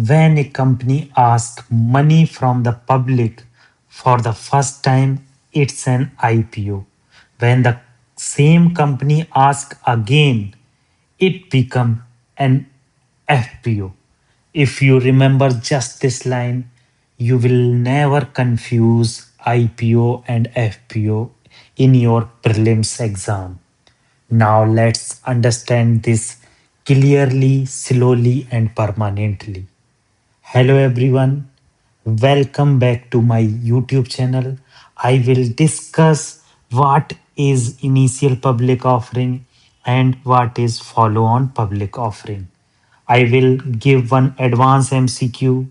When a company asks money from the public for the first time, it's an IPO. When the same company asks again, it becomes an FPO. If you remember just this line, you will never confuse IPO and FPO in your prelims exam. Now let's understand this clearly, slowly, and permanently. Hello everyone, welcome back to my YouTube channel. I will discuss what is initial public offering and what is follow on public offering. I will give one advanced MCQ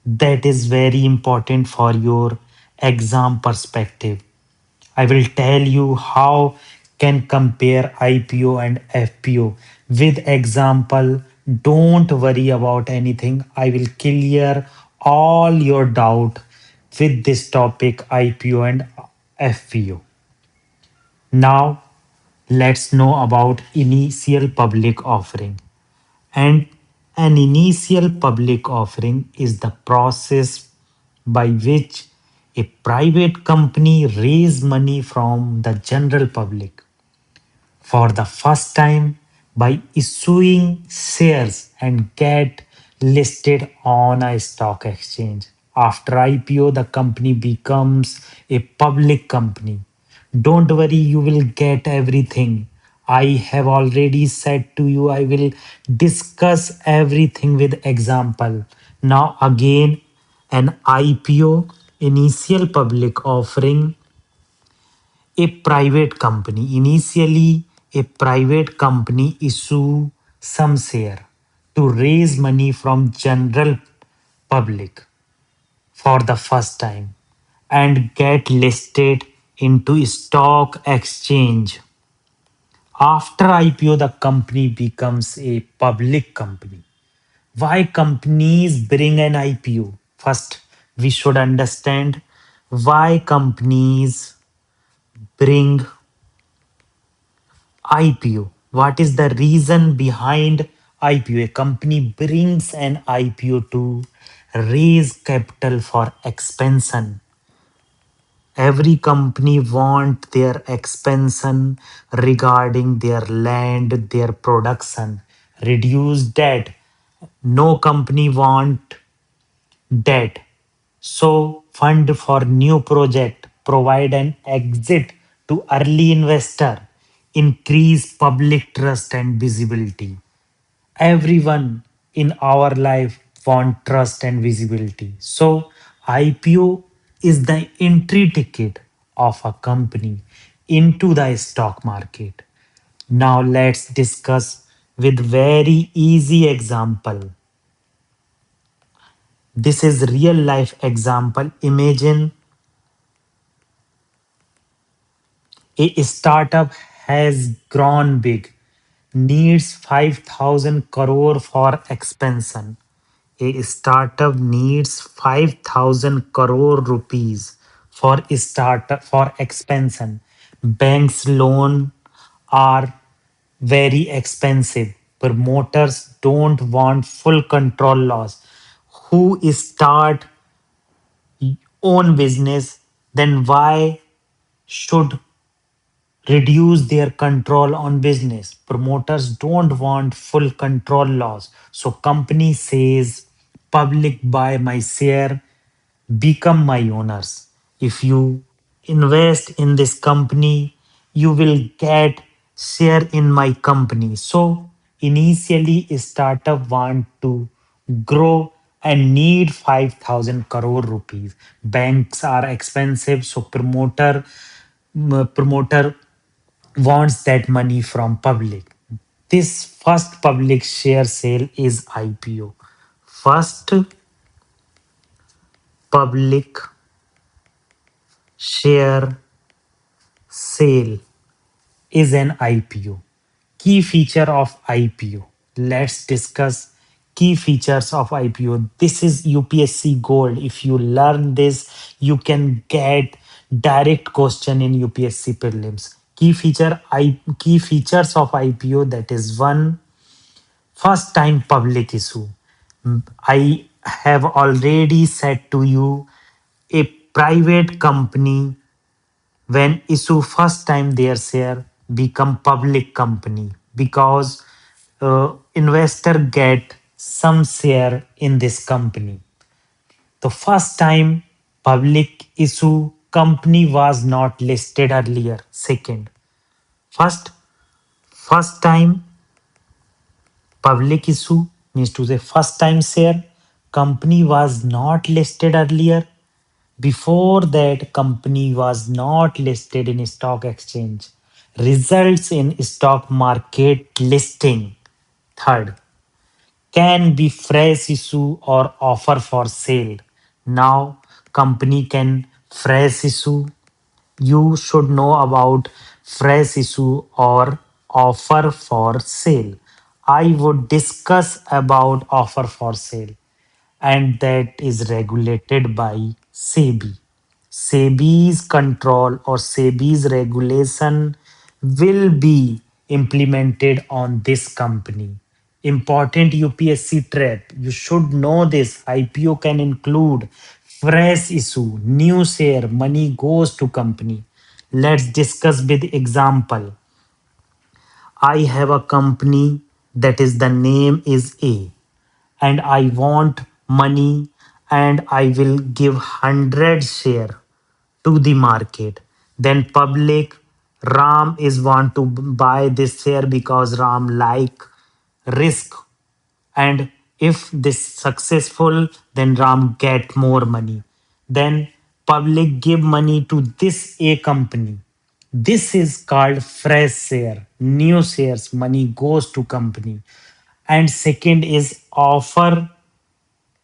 that is very important for your exam perspective. I will tell you how can compare IPO and FPO with example. Don't worry about anything. I will clear all your doubt with this topic IPO and FPO. Now let's know about initial public offering. And an initial public offering is the process by which a private company raise money from the general public for the first time by issuing shares and get listed on a stock exchange. After IPO, the company becomes a public company. Don't worry, you will get everything. I have already said to you, I will discuss everything with example. Now, again, an IPO, initial public offering, a private company. Initially, a private company issue some share to raise money from general public for the first time and get listed into stock exchange. After IPO, the company becomes a public company. Why companies bring an IPO? First, we should understand why companies bring IPO. What is the reason behind IPO? A company brings an IPO to raise capital for expansion. Every company want their expansion regarding their land, their production, reduce debt. No company want debt. So fund for new project, provide an exit to early investor, increase public trust and visibility. Everyone in our life want trust and visibility. So IPO is the entry ticket of a company into the stock market. Now let's discuss with very easy example. This is real life example. Imagine a startup has grown big, needs 5,000 crore for expansion. A startup needs 5,000 crore rupees for startup for expansion. Banks loan are very expensive. Promoters don't want full control loss. Who start own business, then why should reduce their control on business? Promoters don't want full control loss. So company says public buy my share, become my owners. If you invest in this company, you will get share in my company. So initially a startup want to grow and need 5,000 crore rupees. Banks are expensive, so promoter wants that money from public. This first public share sale is IPO. First public share sale is an IPO. Key feature of IPO. Let's discuss key features of IPO. This is UPSC Gold. If you learn this, you can get direct question in UPSC prelims. Key features of IPO, that is one, first time public issue. have already said to you a private company when issue first time their share become public company because investor get some share in this company. The first time public issue company was not listed earlier. Second, first first time public issue means to say first time share company was not listed earlier. Before that, company was not listed in stock exchange. Results in stock market listing. Third, can be fresh issue or offer for sale. Now, company can fresh issue. You should know about fresh issue or offer for sale. I would discuss about offer for sale and that is regulated by SEBI. SEBI's control or SEBI's regulation will be implemented on this company. Important UPSC trap. You should know this. IPO can include fresh issue, new share, money goes to company. Let's discuss with example. I have a company that is the name is A and I want money and I will give 100 share to the market. Then public Ram is want to buy this share because Ram like risk and if this successful then Ram get more money. Then public give money to this A company. This is called fresh share, new shares, money goes to company. And second is offer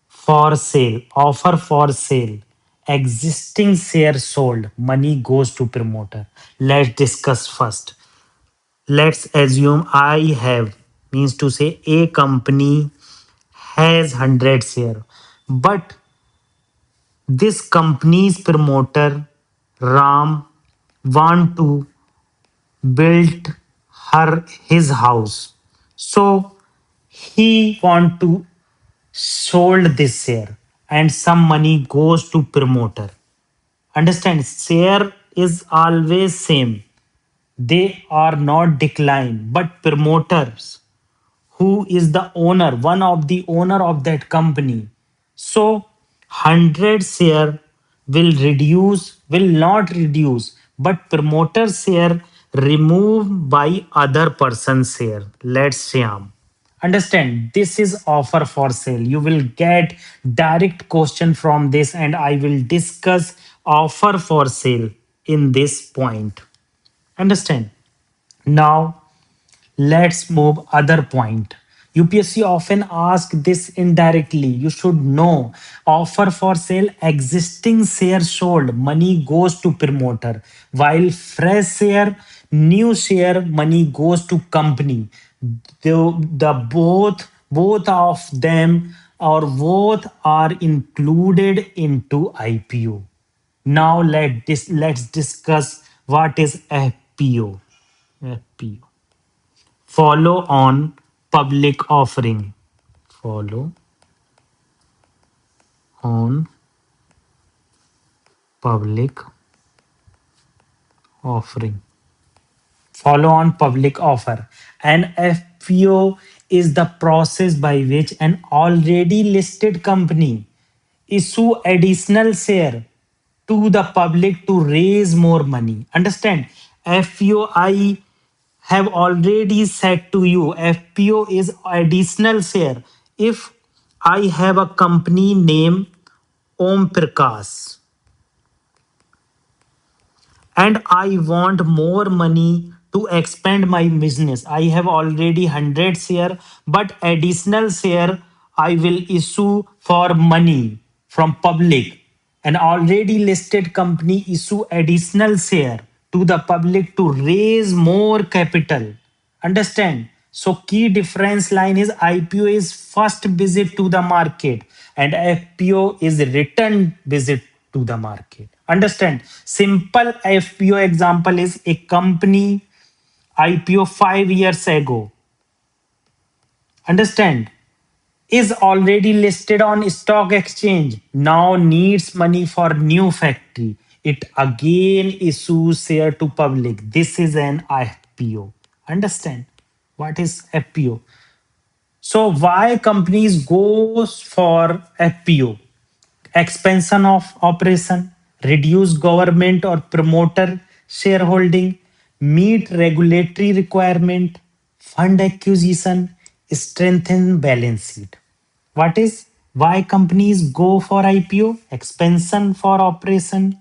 for sale, existing share sold, money goes to promoter. Let's discuss first. Let's assume I have means to say a company has 100 share, but this company's promoter Ram want to build his house, so he want to sold this share and some money goes to promoter. Understand, share is always same, they are not decline, but promoters who is the owner, one of the owner of that company. So 100 share will not reduce, but promoter share remove by other person's share. Let's say understand this is offer for sale. You will get direct question from this and I will discuss offer for sale in this point. Understand? Now let's move other point. UPSC often ask this indirectly. You should know offer for sale, existing share sold, money goes to promoter, while fresh share, new share, money goes to company. The both of them or both are included into IPO. Now let's discuss what is FPO. FPO. Follow on public offering. Follow on public offering. Follow on public offer. An FPO is the process by which an already listed company issue additional share to the public to raise more money. Understand? FPO I have already said to you FPO is additional share. If I have a company name Om Prakash and I want more money to expand my business. I have already 100 share, but additional share I will issue for money from public. An already listed company issue additional share to the public to raise more capital. Understand? So key difference line is IPO is first visit to the market and FPO is return visit to the market. Understand? Simple FPO example is a company IPO 5 years ago. Understand? is already listed on stock exchange, now needs money for new factory, it again issues share to public. This is an IPO. Understand what is FPO? So why companies goes for FPO? Expansion of operation, reduce government or promoter shareholding, meet regulatory requirement, fund acquisition, strengthen balance sheet. What is why companies go for IPO? Expansion for operation,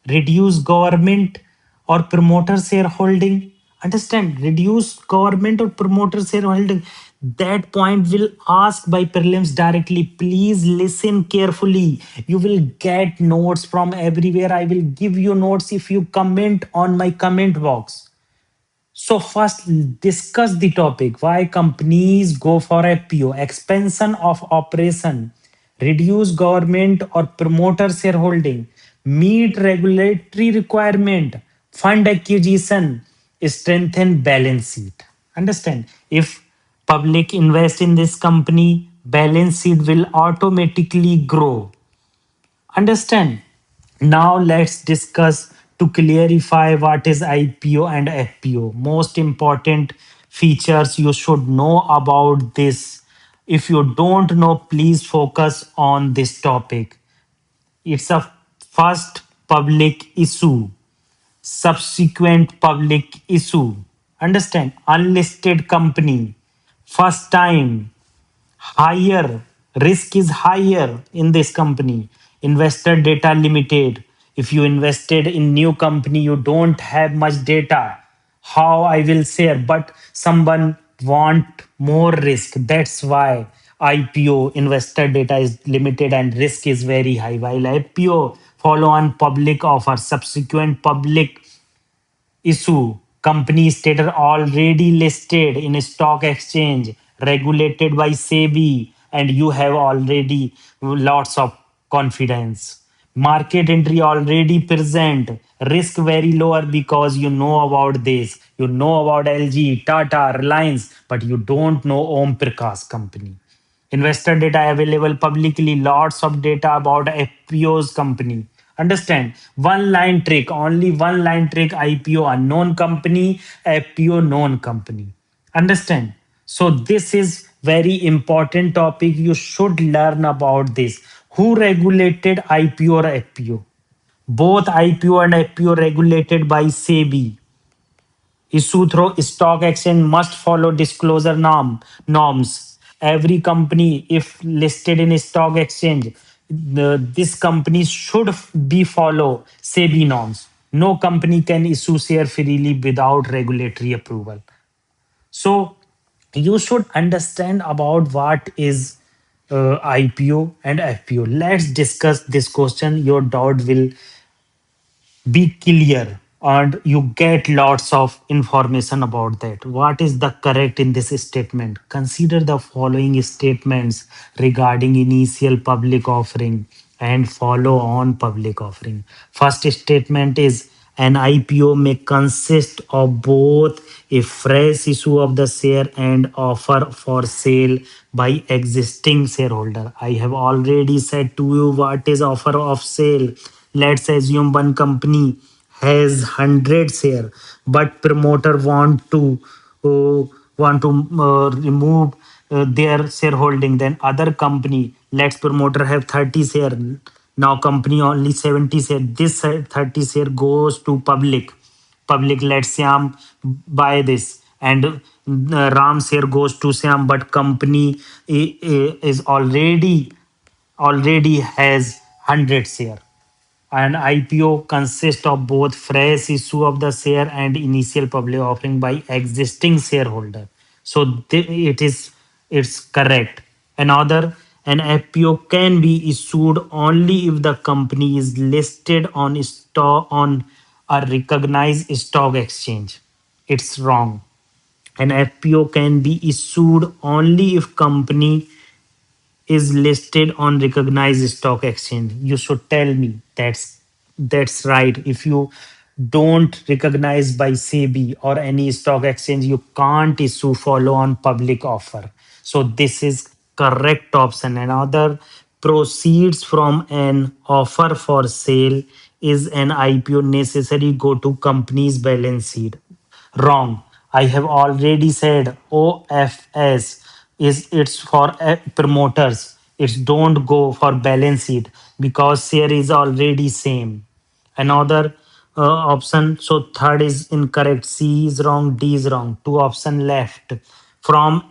reduce government or promoter shareholding. Understand, reduce government or promoter shareholding. That point will ask by prelims directly. Please listen carefully. You will get notes from everywhere. I will give you notes if you comment on my comment box. So first discuss the topic why companies go for FPO, expansion of operation, reduce government or promoter shareholding, meet regulatory requirement, fund acquisition, strengthen balance sheet. Understand? If public invest in this company, balance sheet will automatically grow. Understand? Now let's discuss to clarify what is IPO and FPO. Most important features you should know about this. If you don't know, please focus on this topic. It's a first public issue, subsequent public issue. Understand? Unlisted company, first time, higher risk is higher in this company. Investor data limited. If you invested in new company, you don't have much data. How I will share, but someone want more risk. That's why IPO investor data is limited and risk is very high. While IPO follow on public offer, subsequent public issue, companies that are already listed in a stock exchange, regulated by SEBI, and you have already lots of confidence. Market entry already present, risk very lower because you know about this. You know about LG, Tata, Reliance, but you don't know Om Prakash company. Investor data available publicly, lots of data about FPO's company. Understand? One line trick, only one line trick. IPO unknown company, FPO known company. Understand? So this is very important topic. You should learn about this. Who regulated IPO or FPO? Both IPO and FPO regulated by SEBI. Issue through stock exchange must follow disclosure norms. Every company, if listed in a stock exchange, this company should be follow SEBI norms. No company can issue share freely without regulatory approval. So you should understand about what is IPO and FPO. Let's discuss this question. Your doubt will be clear and you get lots of information about that. What is the correct in this statement? Consider the following statements regarding initial public offering and follow on public offering. First statement is an IPO may consist of both a fresh issue of the share and offer for sale by existing shareholder. I have already said to you what is offer of sale. Let's assume one company has 100 share, but promoter uh, want to remove their shareholding. Then other company, let's promoter have 30 share. Now company only 70 share. This 30 share goes to public. Public lets Syam buy this, and Ram share goes to Syam, but company is already has 100 share. An IPO consists of both fresh issue of the share and initial public offering by existing shareholder. So it's correct. Another, an IPO can be issued only if the company is listed on a recognized stock exchange. It's wrong. An FPO can be issued only if company is listed on recognized stock exchange. You should tell me that's right. If you don't recognize by SEBI or any stock exchange, you can't issue follow on public offer. So this is correct option. Another, proceeds from an offer for sale is an IPO necessary go to company's balance sheet. Wrong. I have already said OFS is it's for promoters. It's don't go for balance sheet because share is already same. Another option. So third is incorrect. C is wrong. D is wrong. Two option left. From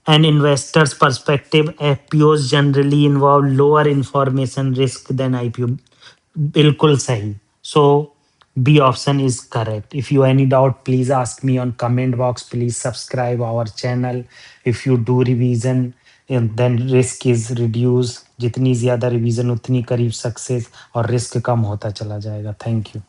an investor's perspective, FPOs generally involve lower information risk than IPO. बिल्कुल सही. So B option is correct. If you any doubt, please ask me on comment box. Please subscribe our channel. If you do revision, and then risk is reduced. जितनी ज्यादा revision उतनी करीब success और risk कम होता चला जाएगा. Thank you.